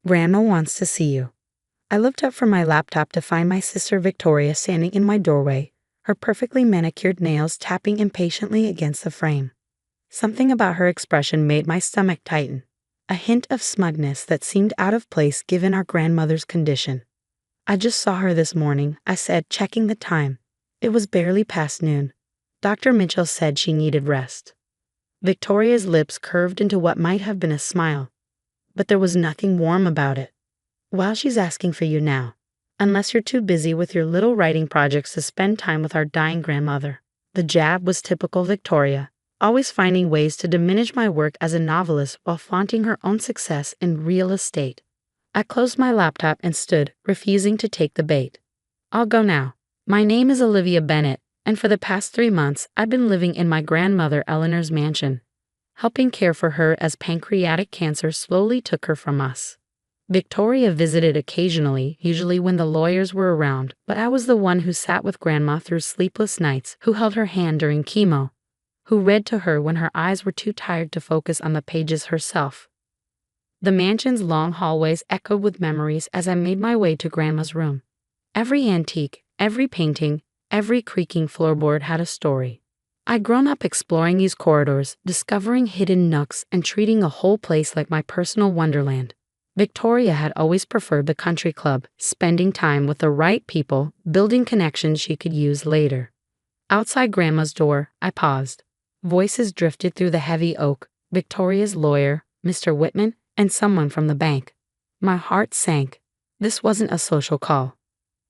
Grandma wants to see you. I looked up from my laptop to find my sister Victoria standing in my doorway, her perfectly manicured nails tapping impatiently against the frame. Something about her expression made my stomach tighten, a hint of smugness that seemed out of place given our grandmother's condition. "I just saw her this morning," I said, checking the time. It was barely past noon. Dr. Mitchell said she needed rest. Victoria's lips curved into what might have been a smile, but there was nothing warm about it. "Well, she's asking for you now, unless you're too busy with your little writing projects to spend time with our dying grandmother." The jab was typical Victoria, always finding ways to diminish my work as a novelist while flaunting her own success in real estate. I closed my laptop and stood, refusing to take the bait. "I'll go now. My name is Olivia Bennett, and for the past 3 months I've been living in my grandmother Eleanor's mansion, helping care for her as pancreatic cancer slowly took her from us." Victoria visited occasionally, usually when the lawyers were around, but I was the one who sat with Grandma through sleepless nights, who held her hand during chemo, who read to her when her eyes were too tired to focus on the pages herself. The mansion's long hallways echoed with memories as I made my way to Grandma's room. Every antique, every painting, every creaking floorboard had a story. I'd grown up exploring these corridors, discovering hidden nooks and treating a whole place like my personal wonderland. Victoria had always preferred the country club, spending time with the right people, building connections she could use later. Outside Grandma's door, I paused. Voices drifted through the heavy oak, Victoria's lawyer, Mr. Whitman, and someone from the bank. My heart sank. This wasn't a social call.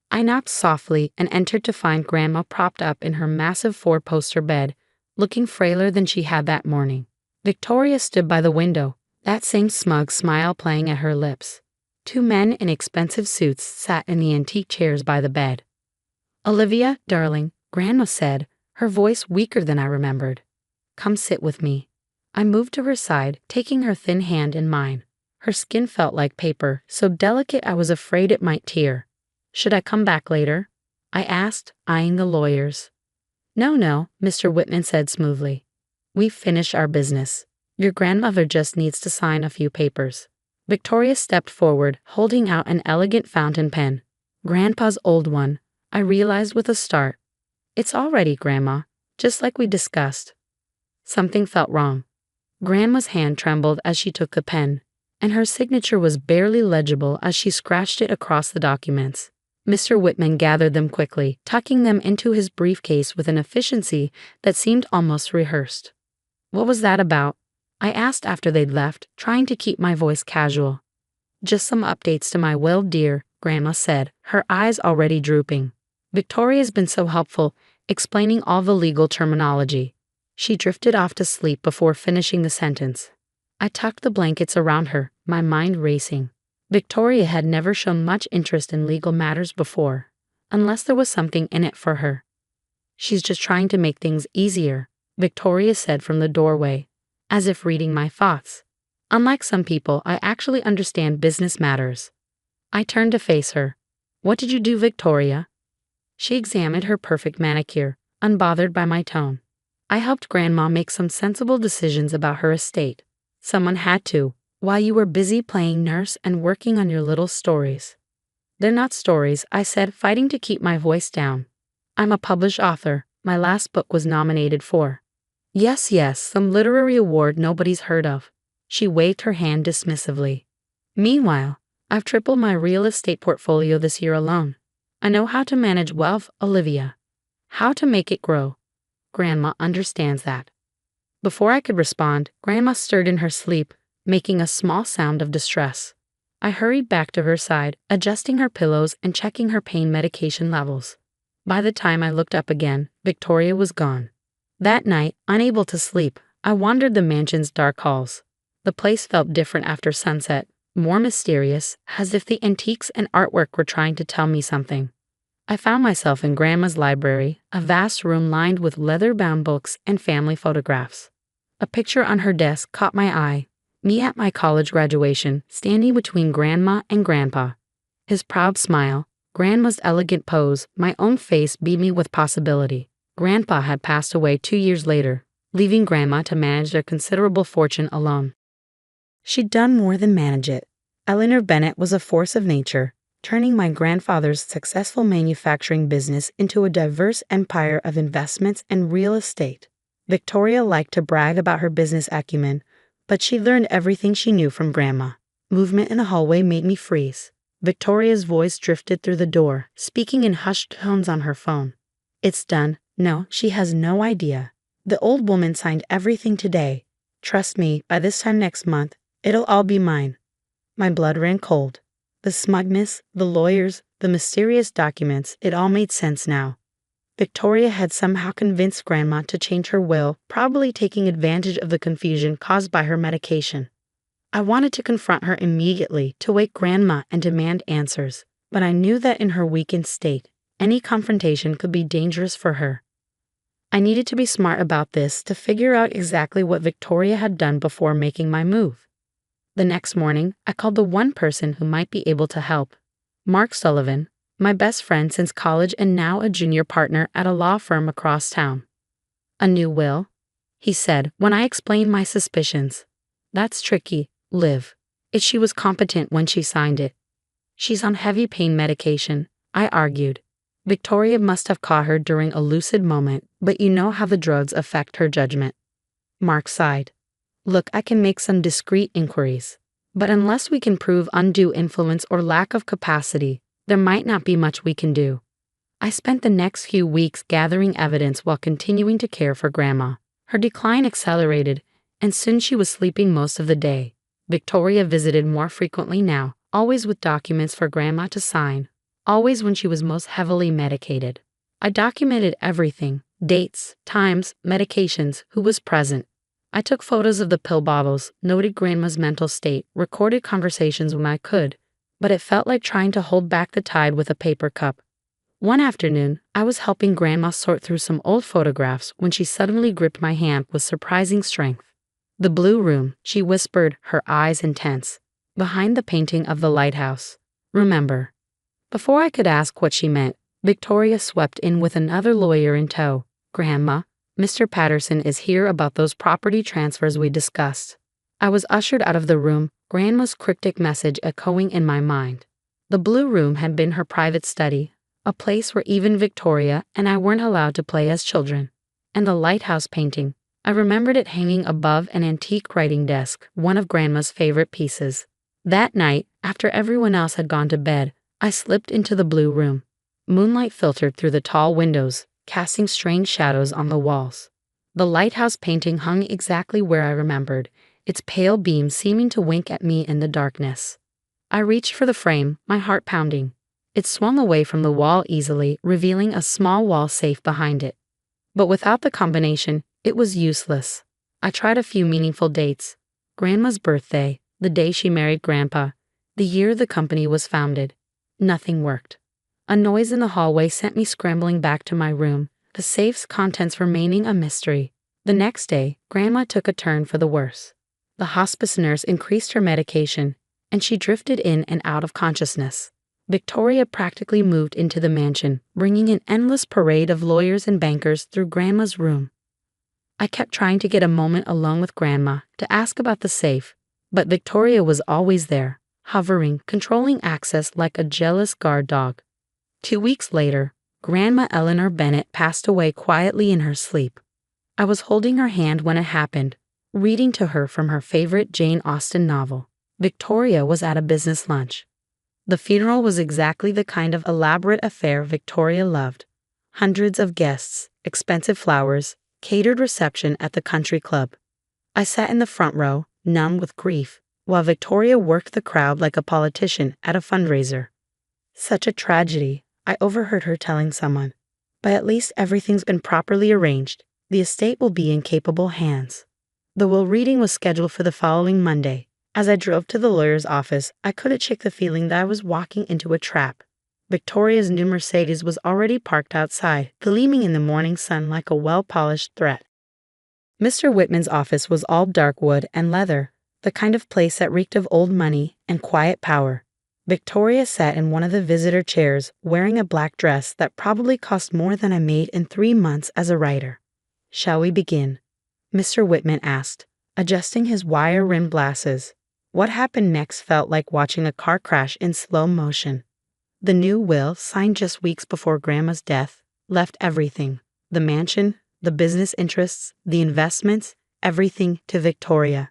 I knocked softly and entered to find Grandma propped up in her massive 4-poster bed, looking frailer than she had that morning. Victoria stood by the window, that same smug smile playing at her lips. 2 men in expensive suits sat in the antique chairs by the bed. "Olivia, darling," Grandma said, her voice weaker than I remembered. "Come sit with me." I moved to her side, taking her thin hand in mine. Her skin felt like paper, so delicate I was afraid it might tear. "Should I come back later?" I asked, eyeing the lawyers. No, Mr. Whitman said smoothly. "We've finished our business. Your grandmother just needs to sign a few papers." Victoria stepped forward, holding out an elegant fountain pen. Grandpa's old one, I realized with a start. "It's all ready, Grandma, just like we discussed." Something felt wrong. Grandma's hand trembled as she took the pen, and her signature was barely legible as she scratched it across the documents. Mr. Whitman gathered them quickly, tucking them into his briefcase with an efficiency that seemed almost rehearsed. "What was that about?" I asked after they'd left, trying to keep my voice casual. "Just some updates to my will, dear," Grandma said, her eyes already drooping. Victoria's been so helpful, explaining all the legal terminology. She drifted off to sleep before finishing the sentence. I tucked the blankets around her, my mind racing. Victoria had never shown much interest in legal matters before, unless there was something in it for her. "She's just trying to make things easier," Victoria said from the doorway, as if reading my thoughts. "Unlike some people, I actually understand business matters." I turned to face her. "What did you do, Victoria?" She examined her perfect manicure, unbothered by my tone. "I helped Grandma make some sensible decisions about her estate. Someone had to, while you were busy playing nurse and working on your little stories." "They're not stories," I said, fighting to keep my voice down. "I'm a published author. My last book was nominated for—" Yes, some literary award nobody's heard of." She waved her hand dismissively. "Meanwhile, I've tripled my real estate portfolio this year alone. I know how to manage wealth, Olivia. How to make it grow. Grandma understands that." Before I could respond, Grandma stirred in her sleep, making a small sound of distress. I hurried back to her side, adjusting her pillows and checking her pain medication levels. By the time I looked up again, Victoria was gone. That night, unable to sleep, I wandered the mansion's dark halls. The place felt different after sunset, more mysterious, as if the antiques and artwork were trying to tell me something. I found myself in Grandma's library, a vast room lined with leather-bound books and family photographs. A picture on her desk caught my eye, me at my college graduation, standing between Grandma and Grandpa. His proud smile, Grandma's elegant pose, my own face beat me with possibility. Grandpa had passed away 2 years later, leaving Grandma to manage their considerable fortune alone. She'd done more than manage it. Eleanor Bennett was a force of nature, turning my grandfather's successful manufacturing business into a diverse empire of investments and real estate. Victoria liked to brag about her business acumen, but she learned everything she knew from Grandma. Movement in the hallway made me freeze. Victoria's voice drifted through the door, speaking in hushed tones on her phone. "It's done. No, she has no idea. The old woman signed everything today. Trust me, by this time next month, it'll all be mine." My blood ran cold. The smugness, the lawyers, the mysterious documents, it all made sense now. Victoria had somehow convinced Grandma to change her will, probably taking advantage of the confusion caused by her medication. I wanted to confront her immediately, to wake Grandma and demand answers, but I knew that in her weakened state, any confrontation could be dangerous for her. I needed to be smart about this to figure out exactly what Victoria had done before making my move. The next morning, I called the one person who might be able to help. Mark Sullivan, my best friend since college and now a junior partner at a law firm across town. "A new will?" he said when I explained my suspicions. "That's tricky, Liv. She was competent when she signed it." "She's on heavy pain medication," I argued. "Victoria must have caught her during a lucid moment, but you know how the drugs affect her judgment." Mark sighed. "Look, I can make some discreet inquiries, but unless we can prove undue influence or lack of capacity, there might not be much we can do." I spent the next few weeks gathering evidence while continuing to care for Grandma. Her decline accelerated, and soon she was sleeping most of the day. Victoria visited more frequently now, always with documents for Grandma to sign, always when she was most heavily medicated. I documented everything: dates, times, medications, who was present. I took photos of the pill bottles, noted Grandma's mental state, recorded conversations when I could, but it felt like trying to hold back the tide with a paper cup. One afternoon, I was helping Grandma sort through some old photographs when she suddenly gripped my hand with surprising strength. "The blue room," she whispered, her eyes intense. "Behind the painting of the lighthouse. Remember?" Before I could ask what she meant, Victoria swept in with another lawyer in tow. "Grandma, Mr. Patterson is here about those property transfers we discussed." I was ushered out of the room, Grandma's cryptic message echoing in my mind. The blue room had been her private study, a place where even Victoria and I weren't allowed to play as children. And the lighthouse painting, I remembered it hanging above an antique writing desk, one of Grandma's favorite pieces. That night, after everyone else had gone to bed, I slipped into the blue room. Moonlight filtered through the tall windows, casting strange shadows on the walls. The lighthouse painting hung exactly where I remembered, its pale beam seeming to wink at me in the darkness. I reached for the frame, my heart pounding. It swung away from the wall easily, revealing a small wall safe behind it. But without the combination, it was useless. I tried a few meaningful dates: Grandma's birthday, the day she married Grandpa, the year the company was founded. Nothing worked. A noise in the hallway sent me scrambling back to my room, the safe's contents remaining a mystery. The next day, Grandma took a turn for the worse. The hospice nurse increased her medication, and she drifted in and out of consciousness. Victoria practically moved into the mansion, bringing an endless parade of lawyers and bankers through Grandma's room. I kept trying to get a moment alone with Grandma to ask about the safe, but Victoria was always there, hovering, controlling access like a jealous guard dog. 2 weeks later, Grandma Eleanor Bennett passed away quietly in her sleep. I was holding her hand when it happened, reading to her from her favorite Jane Austen novel. Victoria was at a business lunch. The funeral was exactly the kind of elaborate affair Victoria loved. Hundreds of guests, expensive flowers, catered reception at the country club. I sat in the front row, numb with grief, while Victoria worked the crowd like a politician at a fundraiser. "Such a tragedy," I overheard her telling someone. "But at least everything's been properly arranged. The estate will be in capable hands." The will reading was scheduled for the following Monday. As I drove to the lawyer's office, I couldn't shake the feeling that I was walking into a trap. Victoria's new Mercedes was already parked outside, gleaming in the morning sun like a well-polished threat. Mr. Whitman's office was all dark wood and leather, the kind of place that reeked of old money and quiet power. Victoria sat in one of the visitor chairs, wearing a black dress that probably cost more than I made in 3 months as a writer. "Shall we begin?" Mr. Whitman asked, adjusting his wire-rimmed glasses. What happened next felt like watching a car crash in slow motion. The new will, signed just weeks before Grandma's death, left everything: the mansion, the business interests, the investments, everything to Victoria.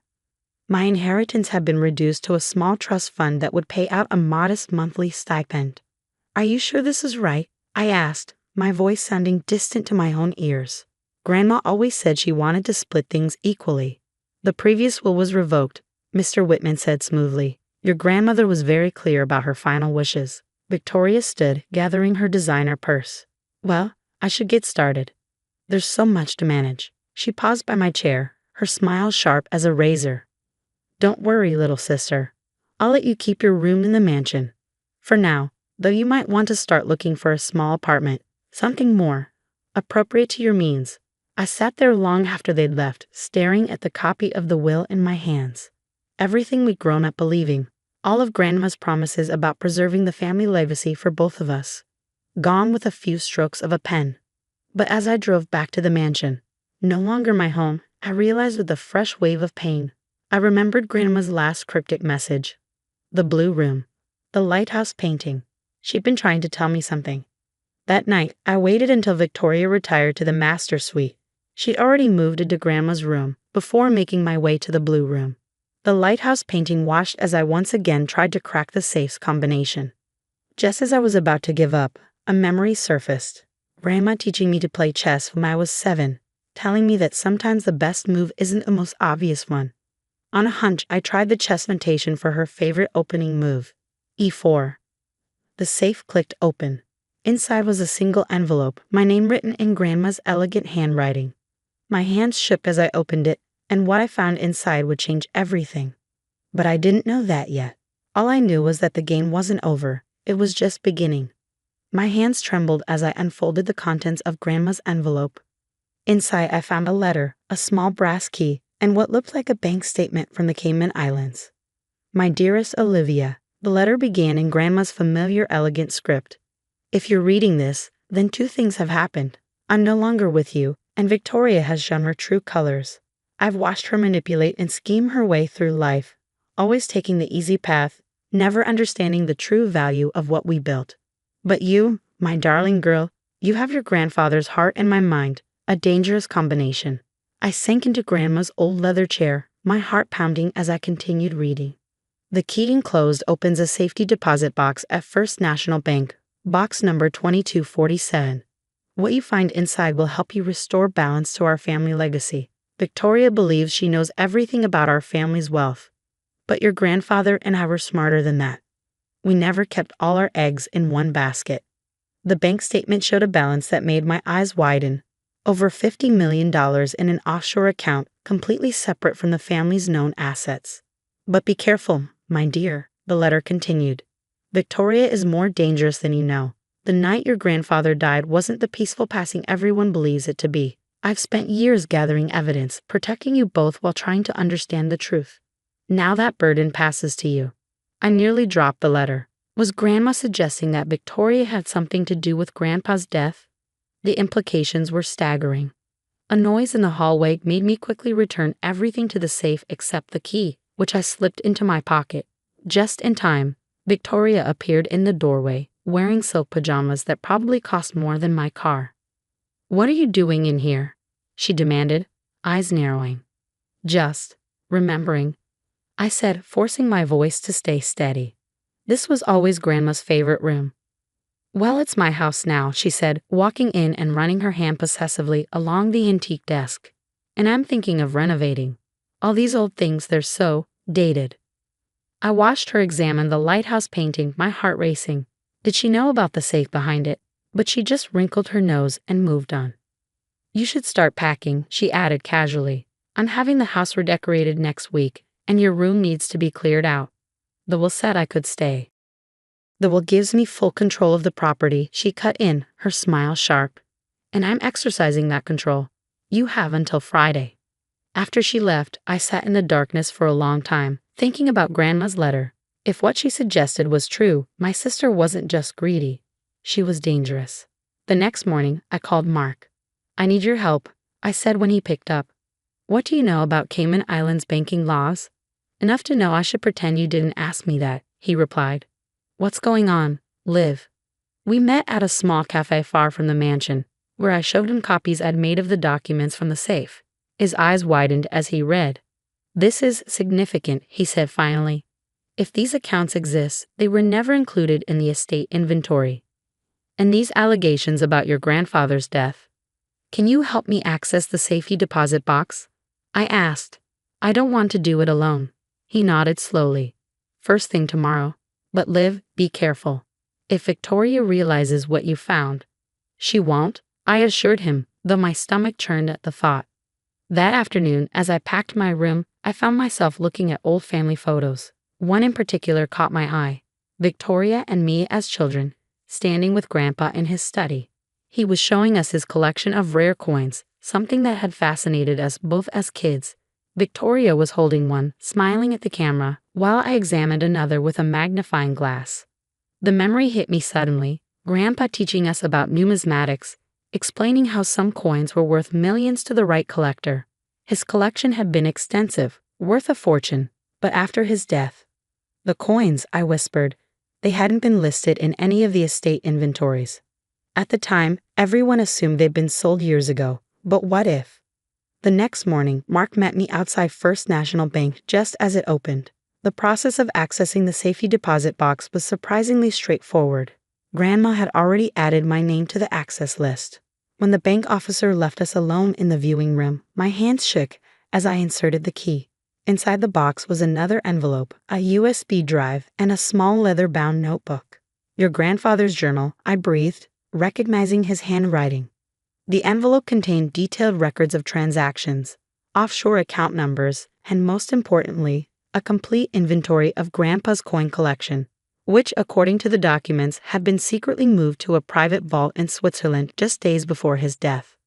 My inheritance had been reduced to a small trust fund that would pay out a modest monthly stipend. "Are you sure this is right?" I asked, my voice sounding distant to my own ears. Grandma always said she wanted to split things equally. "The previous will was revoked," Mr. Whitman said smoothly. "Your grandmother was very clear about her final wishes." Victoria stood, gathering her designer purse. "Well, I should get started. There's so much to manage." She paused by my chair, her smile sharp as a razor. "Don't worry, little sister. I'll let you keep your room in the mansion. For now, though you might want to start looking for a small apartment, something more appropriate to your means." I sat there long after they'd left, staring at the copy of the will in my hands. Everything we'd grown up believing, all of Grandma's promises about preserving the family legacy for both of us, gone with a few strokes of a pen. But as I drove back to the mansion, no longer my home, I realized with a fresh wave of pain. I remembered Grandma's last cryptic message. The blue room. The lighthouse painting. She'd been trying to tell me something. That night, I waited until Victoria retired to the master suite. She'd already moved into Grandma's room before making my way to the blue room. The lighthouse painting watched as I once again tried to crack the safe's combination. Just as I was about to give up, a memory surfaced. Grandma teaching me to play chess when I was 7, telling me that sometimes the best move isn't the most obvious one. On a hunch, I tried the chess notation for her favorite opening move, e4. The safe clicked open. Inside was a single envelope, my name written in Grandma's elegant handwriting. My hands shook as I opened it, and what I found inside would change everything. But I didn't know that yet. All I knew was that the game wasn't over, it was just beginning. My hands trembled as I unfolded the contents of Grandma's envelope. Inside I found a letter, a small brass key, and what looked like a bank statement from the Cayman Islands. "My dearest Olivia," the letter began in Grandma's familiar elegant script. "If you're reading this, then 2 things have happened. I'm no longer with you, and Victoria has shown her true colors. I've watched her manipulate and scheme her way through life, always taking the easy path, never understanding the true value of what we built. But you, my darling girl, you have your grandfather's heart and my mind, a dangerous combination." I sank into Grandma's old leather chair, my heart pounding as I continued reading. "The key enclosed opens a safety deposit box at First National Bank, box number 2247. What you find inside will help you restore balance to our family legacy. Victoria believes she knows everything about our family's wealth. But your grandfather and I were smarter than that. We never kept all our eggs in one basket." The bank statement showed a balance that made my eyes widen. Over $50 million in an offshore account completely separate from the family's known assets. "But be careful, my dear," the letter continued. "Victoria is more dangerous than you know. The night your grandfather died wasn't the peaceful passing everyone believes it to be. I've spent years gathering evidence, protecting you both while trying to understand the truth. Now that burden passes to you." I nearly dropped the letter. Was Grandma suggesting that Victoria had something to do with Grandpa's death? The implications were staggering. A noise in the hallway made me quickly return everything to the safe except the key, which I slipped into my pocket. Just in time, Victoria appeared in the doorway, wearing silk pajamas that probably cost more than my car. "What are you doing in here?" she demanded, eyes narrowing. "Just remembering," I said, forcing my voice to stay steady. This was always Grandma's favorite room. "Well, it's my house now," she said, walking in and running her hand possessively along the antique desk. "And I'm thinking of renovating. All these old things, they're so dated." I watched her examine the lighthouse painting, my heart racing. Did she know about the safe behind it? But she just wrinkled her nose and moved on. "You should start packing," she added casually. "I'm having the house redecorated next week, and your room needs to be cleared out." The will said I could stay. "The will gives me full control of the property," she cut in, her smile sharp. "And I'm exercising that control. You have until Friday." After she left, I sat in the darkness for a long time, thinking about Grandma's letter. If what she suggested was true, my sister wasn't just greedy. She was dangerous. The next morning, I called Mark. "I need your help," I said when he picked up. "What do you know about Cayman Islands banking laws?" Enough to know I should pretend you didn't ask me that, he replied. What's going on, Liv? We met at a small cafe far from the mansion, where I showed him copies I'd made of the documents from the safe. His eyes widened as he read. This is significant, he said finally. If these accounts exist, they were never included in the estate inventory. And these allegations about your grandfather's death. Can you help me access the safety deposit box? I asked. I don't want to do it alone. He nodded slowly. First thing tomorrow. But Liv, be careful. If Victoria realizes what you found. She won't, I assured him, though my stomach churned at the thought. That afternoon, as I packed my room, I found myself looking at old family photos. One in particular caught my eye. Victoria and me as children, standing with Grandpa in his study. He was showing us his collection of rare coins, something that had fascinated us both as kids. Victoria was holding one, smiling at the camera, while I examined another with a magnifying glass. The memory hit me suddenly, Grandpa teaching us about numismatics, explaining how some coins were worth millions to the right collector. His collection had been extensive, worth a fortune, but after his death. The coins, I whispered, they hadn't been listed in any of the estate inventories. At the time, everyone assumed they'd been sold years ago, but what if? The next morning, Mark met me outside First National Bank just as it opened. The process of accessing the safety deposit box was surprisingly straightforward. Grandma had already added my name to the access list. When the bank officer left us alone in the viewing room, my hands shook as I inserted the key. Inside the box was another envelope, a USB drive, and a small leather-bound notebook. Your grandfather's journal, I breathed, recognizing his handwriting. The envelope contained detailed records of transactions, offshore account numbers, and most importantly, a complete inventory of Grandpa's coin collection, which, according to the documents, had been secretly moved to a private vault in Switzerland just days before his death.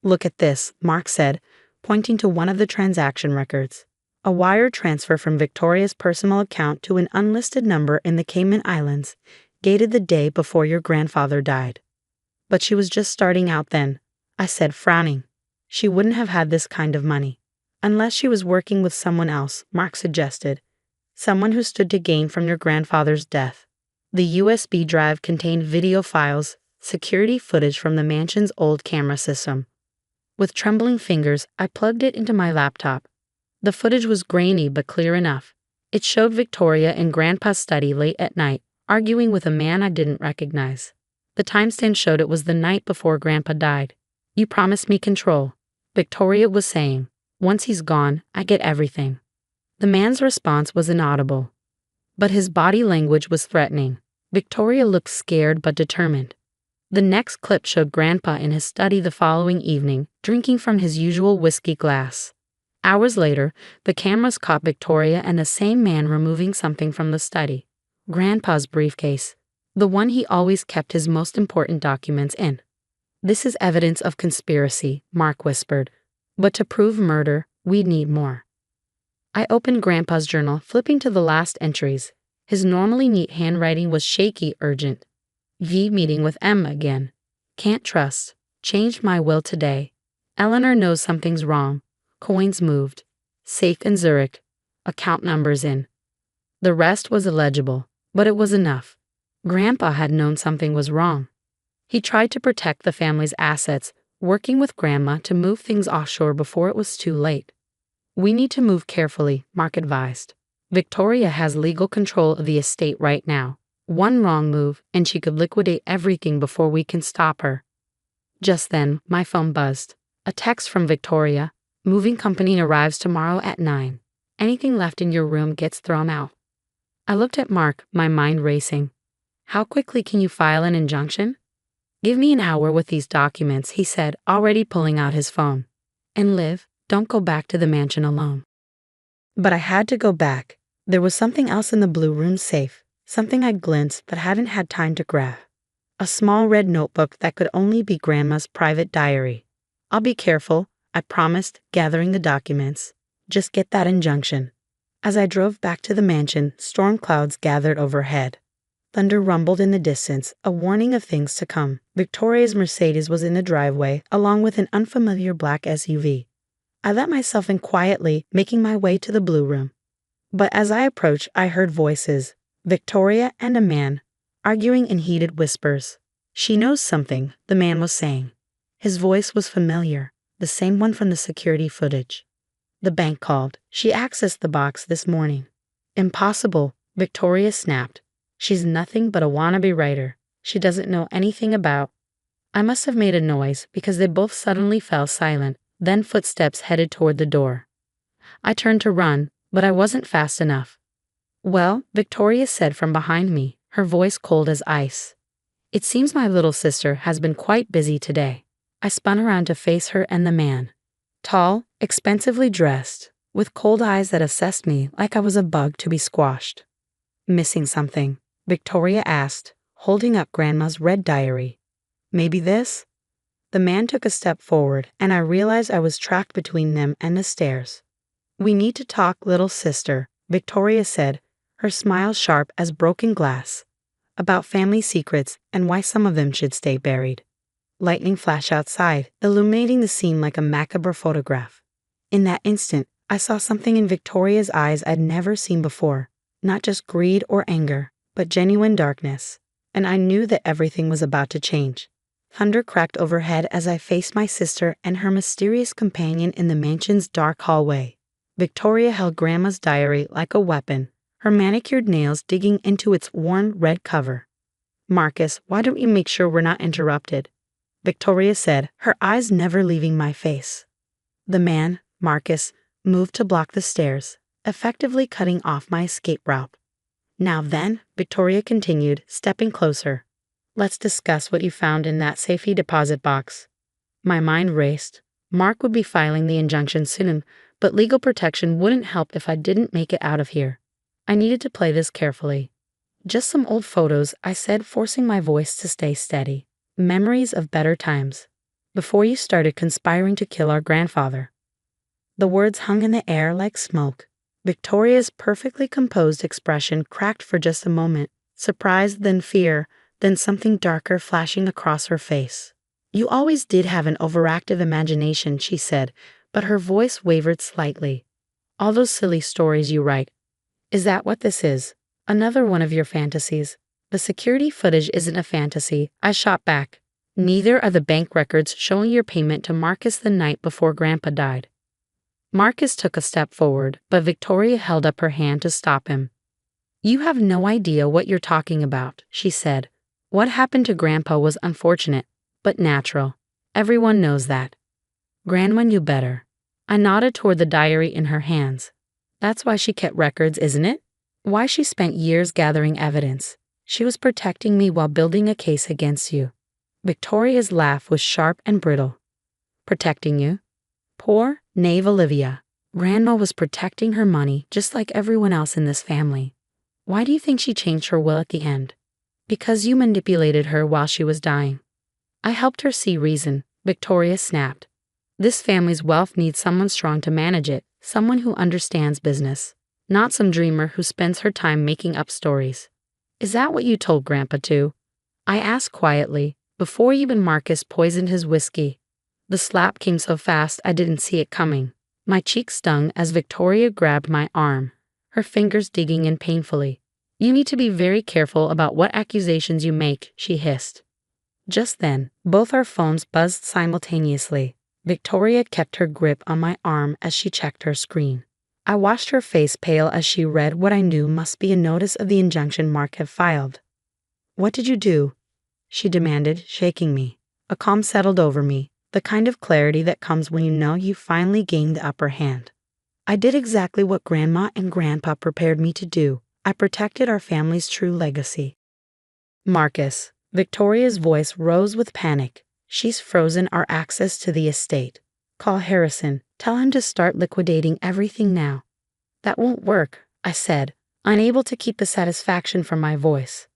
Look at this, Mark said, pointing to one of the transaction records. A wire transfer from Victoria's personal account to an unlisted number in the Cayman Islands, dated the day before your grandfather died. But she was just starting out then, I said, frowning. She wouldn't have had this kind of money. Unless she was working with someone else, Mark suggested. Someone who stood to gain from your grandfather's death. The USB drive contained video files, security footage from the mansion's old camera system. With trembling fingers, I plugged it into my laptop. The footage was grainy but clear enough. It showed Victoria in Grandpa's study late at night, arguing with a man I didn't recognize. The timestamp showed it was the night before Grandpa died. You promised me control, Victoria was saying. Once he's gone, I get everything. The man's response was inaudible, but his body language was threatening. Victoria looked scared but determined. The next clip showed Grandpa in his study the following evening, drinking from his usual whiskey glass. Hours later, the cameras caught Victoria and the same man removing something from the study. Grandpa's briefcase, the one he always kept his most important documents in. This is evidence of conspiracy, Mark whispered. But to prove murder, we'd need more. I opened Grandpa's journal, flipping to the last entries. His normally neat handwriting was shaky, urgent. V meeting with Emma again. Can't trust. Changed my will today. Eleanor knows something's wrong. Coins moved. Safe in Zurich. Account numbers in. The rest was illegible, but it was enough. Grandpa had known something was wrong. He tried to protect the family's assets, working with Grandma to move things offshore before it was too late. We need to move carefully, Mark advised. Victoria has legal control of the estate right now. One wrong move, and she could liquidate everything before we can stop her. Just then, my phone buzzed. A text from Victoria. Moving company arrives tomorrow at 9. Anything left in your room gets thrown out. I looked at Mark, my mind racing. How quickly can you file an injunction? Give me an hour with these documents, he said, already pulling out his phone. And Liv, don't go back to the mansion alone. But I had to go back. There was something else in the blue room safe, something I'd glimpsed but hadn't had time to grab. A small red notebook that could only be Grandma's private diary. I'll be careful, I promised, gathering the documents. Just get that injunction. As I drove back to the mansion, storm clouds gathered overhead. Thunder rumbled in the distance, a warning of things to come. Victoria's Mercedes was in the driveway, along with an unfamiliar black SUV. I let myself in quietly, making my way to the blue room. But as I approached, I heard voices, Victoria and a man, arguing in heated whispers. She knows something, the man was saying. His voice was familiar, the same one from the security footage. The bank called. She accessed the box this morning. Impossible, Victoria snapped. She's nothing but a wannabe writer. She doesn't know anything about. I must have made a noise because they both suddenly fell silent, then footsteps headed toward the door. I turned to run, but I wasn't fast enough. Well, Victoria said from behind me, her voice cold as ice. It seems my little sister has been quite busy today. I spun around to face her and the man. Tall, expensively dressed, with cold eyes that assessed me like I was a bug to be squashed. Missing something? Victoria asked, holding up Grandma's red diary. Maybe this? The man took a step forward, and I realized I was trapped between them and the stairs. We need to talk, little sister, Victoria said, her smile sharp as broken glass. About family secrets and why some of them should stay buried. Lightning flashed outside, illuminating the scene like a macabre photograph. In that instant, I saw something in Victoria's eyes I'd never seen before. Not just greed or anger, but genuine darkness. And I knew that everything was about to change. Thunder cracked overhead as I faced my sister and her mysterious companion in the mansion's dark hallway. Victoria held Grandma's diary like a weapon, her manicured nails digging into its worn red cover. Marcus, why don't you make sure we're not interrupted? Victoria said, her eyes never leaving my face. The man, Marcus, moved to block the stairs, effectively cutting off my escape route. Now then, Victoria continued, stepping closer. Let's discuss what you found in that safety deposit box. My mind raced. Mark would be filing the injunction soon, but legal protection wouldn't help if I didn't make it out of here. I needed to play this carefully. Just some old photos, I said, forcing my voice to stay steady. Memories of better times. Before you started conspiring to kill our grandfather. The words hung in the air like smoke. Victoria's perfectly composed expression cracked for just a moment, surprise, then fear, then something darker flashing across her face. You always did have an overactive imagination, she said, but her voice wavered slightly. All those silly stories you write. Is that what this is? Another one of your fantasies? The security footage isn't a fantasy, I shot back. Neither are the bank records showing your payment to Marcus the night before Grandpa died. Marcus took a step forward, but Victoria held up her hand to stop him. You have no idea what you're talking about, she said. What happened to Grandpa was unfortunate, but natural. Everyone knows that. Grandma knew better. I nodded toward the diary in her hands. That's why she kept records, isn't it? Why she spent years gathering evidence. She was protecting me while building a case against you. Victoria's laugh was sharp and brittle. Protecting you? Poor, naive Olivia. Grandma was protecting her money just like everyone else in this family. Why do you think she changed her will at the end? Because you manipulated her while she was dying. I helped her see reason, Victoria snapped. This family's wealth needs someone strong to manage it, someone who understands business, not some dreamer who spends her time making up stories. Is that what you told Grandpa too? I asked quietly, before even Marcus poisoned his whiskey. The slap came so fast I didn't see it coming. My cheek stung as Victoria grabbed my arm, her fingers digging in painfully. You need to be very careful about what accusations you make, she hissed. Just then, both our phones buzzed simultaneously. Victoria kept her grip on my arm as she checked her screen. I watched her face pale as she read what I knew must be a notice of the injunction Mark had filed. What did you do? She demanded, shaking me. A calm settled over me, the kind of clarity that comes when you know you finally gained the upper hand. I did exactly what Grandma and Grandpa prepared me to do. I protected our family's true legacy. Marcus. Victoria's voice rose with panic. She's frozen our access to the estate. Call Harrison. Tell him to start liquidating everything now. That won't work, I said, unable to keep the satisfaction from my voice.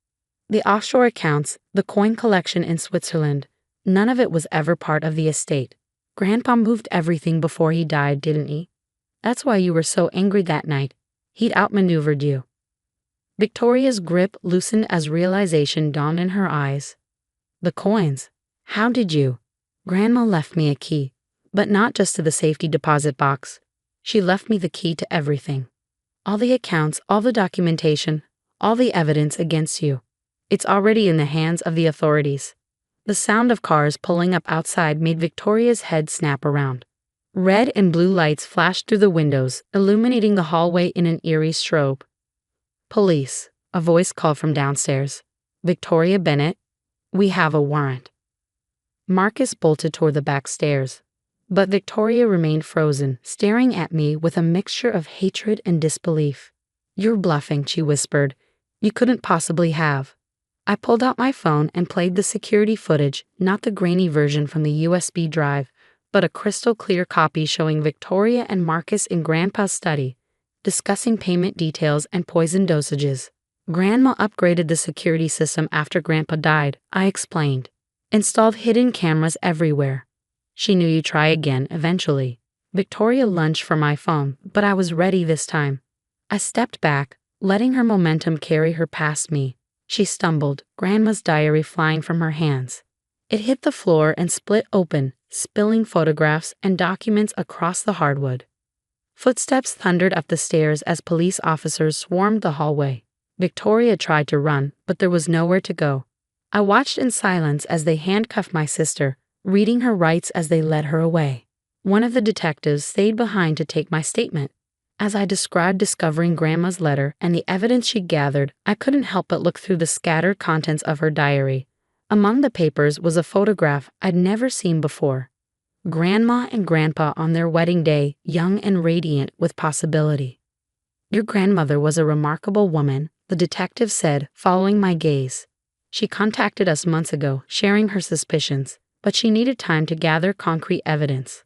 The offshore accounts, the coin collection in Switzerland, none of it was ever part of the estate. Grandpa moved everything before he died, didn't he? That's why you were so angry that night. He'd outmaneuvered you. Victoria's grip loosened as realization dawned in her eyes. The coins. How did you? Grandma left me a key, but not just to the safety deposit box. She left me the key to everything. All the accounts, all the documentation, all the evidence against you. It's already in the hands of the authorities." The sound of cars pulling up outside made Victoria's head snap around. Red and blue lights flashed through the windows, illuminating the hallway in an eerie strobe. "Police," a voice called from downstairs. "Victoria Bennett, we have a warrant." Marcus bolted toward the back stairs, but Victoria remained frozen, staring at me with a mixture of hatred and disbelief. "You're bluffing," she whispered. "You couldn't possibly have." I pulled out my phone and played the security footage, not the grainy version from the USB drive, but a crystal clear copy showing Victoria and Marcus in Grandpa's study, discussing payment details and poison dosages. "Grandma upgraded the security system after Grandpa died," I explained. "Installed hidden cameras everywhere. She knew you'd try again eventually." Victoria lunged for my phone, but I was ready this time. I stepped back, letting her momentum carry her past me. She stumbled, Grandma's diary flying from her hands. It hit the floor and split open, spilling photographs and documents across the hardwood. Footsteps thundered up the stairs as police officers swarmed the hallway. Victoria tried to run, but there was nowhere to go. I watched in silence as they handcuffed my sister, reading her rights as they led her away. One of the detectives stayed behind to take my statement. As I described discovering Grandma's letter and the evidence she'd gathered, I couldn't help but look through the scattered contents of her diary. Among the papers was a photograph I'd never seen before. Grandma and Grandpa on their wedding day, young and radiant with possibility. "Your grandmother was a remarkable woman," the detective said, following my gaze. "She contacted us months ago, sharing her suspicions, but she needed time to gather concrete evidence.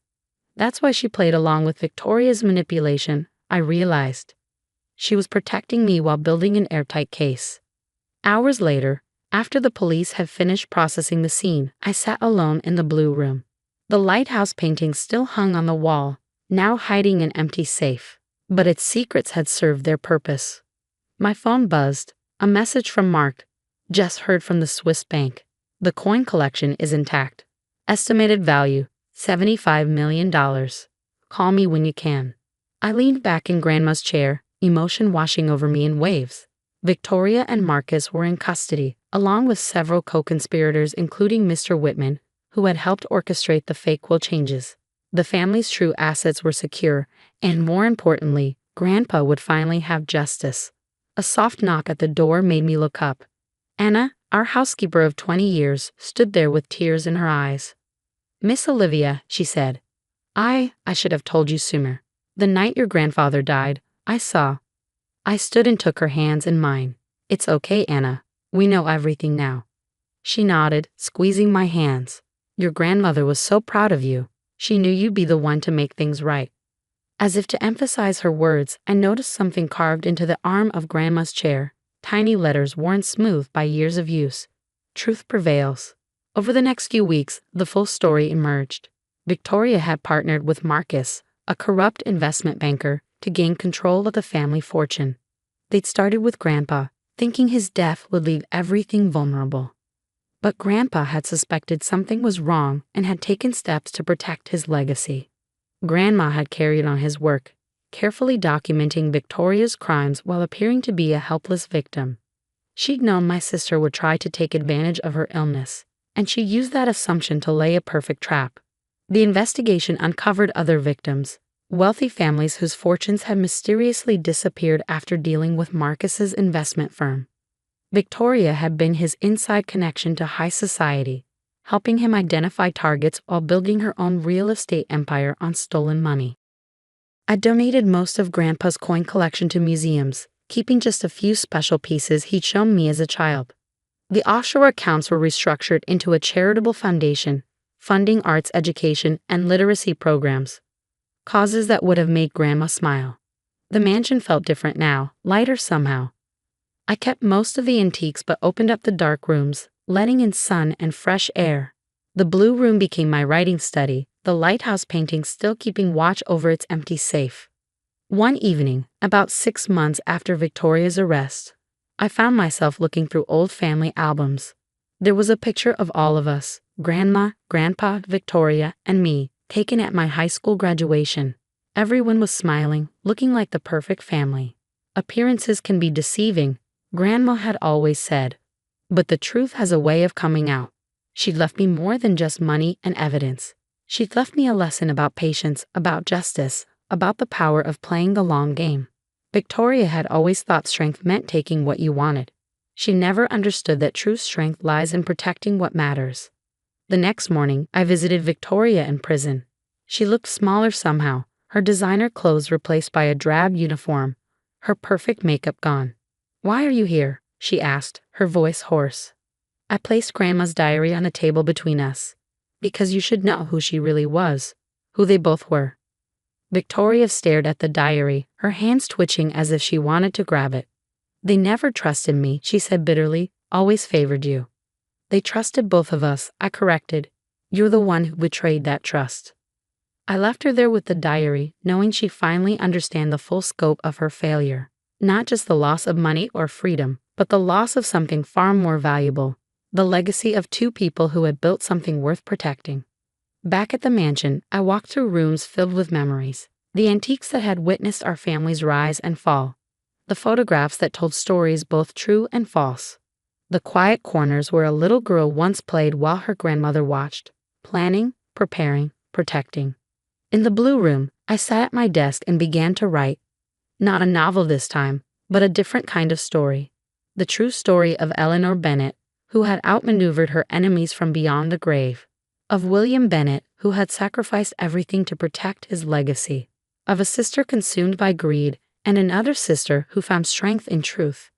That's why she played along with Victoria's manipulation," I realized. She was protecting me while building an airtight case. Hours later, after the police had finished processing the scene, I sat alone in the blue room. The lighthouse painting still hung on the wall, now hiding an empty safe, but its secrets had served their purpose. My phone buzzed, a message from Mark. "Just heard from the Swiss bank. The coin collection is intact. Estimated value, $75 million. Call me when you can." I leaned back in Grandma's chair, emotion washing over me in waves. Victoria and Marcus were in custody, along with several co-conspirators including Mr. Whitman, who had helped orchestrate the fake will changes. The family's true assets were secure, and more importantly, Grandpa would finally have justice. A soft knock at the door made me look up. Anna, our housekeeper of 20 years, stood there with tears in her eyes. "Miss Olivia," she said, I should have told you sooner. The night your grandfather died, I saw." I stood and took her hands in mine. "It's okay, Anna. We know everything now." She nodded, squeezing my hands. "Your grandmother was so proud of you. She knew you'd be the one to make things right." As if to emphasize her words, I noticed something carved into the arm of Grandma's chair, tiny letters worn smooth by years of use. "Truth prevails." Over the next few weeks, the full story emerged. Victoria had partnered with Marcus, a corrupt investment banker, to gain control of the family fortune. They'd started with Grandpa, thinking his death would leave everything vulnerable. But Grandpa had suspected something was wrong and had taken steps to protect his legacy. Grandma had carried on his work, carefully documenting Victoria's crimes while appearing to be a helpless victim. She'd known my sister would try to take advantage of her illness, and she used that assumption to lay a perfect trap. The investigation uncovered other victims, wealthy families whose fortunes had mysteriously disappeared after dealing with Marcus's investment firm. Victoria had been his inside connection to high society, helping him identify targets while building her own real estate empire on stolen money. I donated most of Grandpa's coin collection to museums, keeping just a few special pieces he'd shown me as a child. The offshore accounts were restructured into a charitable foundation, funding arts education and literacy programs, causes that would have made Grandma smile. The mansion felt different now, lighter somehow. I kept most of the antiques but opened up the dark rooms, letting in sun and fresh air. The blue room became my writing study, the lighthouse painting still keeping watch over its empty safe. One evening, about 6 months after Victoria's arrest, I found myself looking through old family albums. There was a picture of all of us, Grandma, Grandpa, Victoria, and me, taken at my high school graduation. Everyone was smiling, looking like the perfect family. Appearances can be deceiving, Grandma had always said. But the truth has a way of coming out. She'd left me more than just money and evidence. She'd left me a lesson about patience, about justice, about the power of playing the long game. Victoria had always thought strength meant taking what you wanted. She never understood that true strength lies in protecting what matters. The next morning, I visited Victoria in prison. She looked smaller somehow, her designer clothes replaced by a drab uniform, her perfect makeup gone. "Why are you here?" she asked, her voice hoarse. I placed Grandma's diary on a table between us. "Because you should know who she really was, who they both were." Victoria stared at the diary, her hands twitching as if she wanted to grab it. "They never trusted me," she said bitterly, "always favored you." "They trusted both of us," I corrected. "You're the one who betrayed that trust." I left her there with the diary, knowing she'd finally understand the full scope of her failure. Not just the loss of money or freedom, but the loss of something far more valuable, the legacy of two people who had built something worth protecting. Back at the mansion, I walked through rooms filled with memories, the antiques that had witnessed our family's rise and fall, the photographs that told stories both true and false, the quiet corners where a little girl once played while her grandmother watched, planning, preparing, protecting. In the blue room, I sat at my desk and began to write. Not a novel this time, but a different kind of story. The true story of Eleanor Bennett, who had outmaneuvered her enemies from beyond the grave. Of William Bennett, who had sacrificed everything to protect his legacy. Of a sister consumed by greed, and another sister who found strength in truth.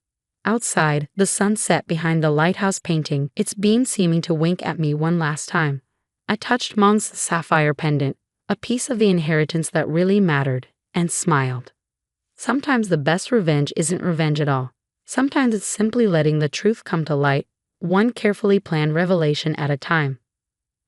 Outside, the sun set behind the lighthouse painting, its beam seeming to wink at me one last time. I touched Mong's sapphire pendant, a piece of the inheritance that really mattered, and smiled. Sometimes the best revenge isn't revenge at all. Sometimes it's simply letting the truth come to light, one carefully planned revelation at a time.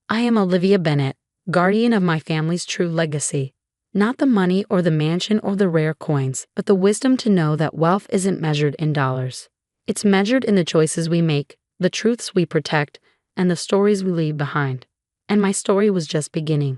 I am Olivia Bennett, guardian of my family's true legacy. Not the money or the mansion or the rare coins, but the wisdom to know that wealth isn't measured in dollars. It's measured in the choices we make, the truths we protect, and the stories we leave behind. And my story was just beginning.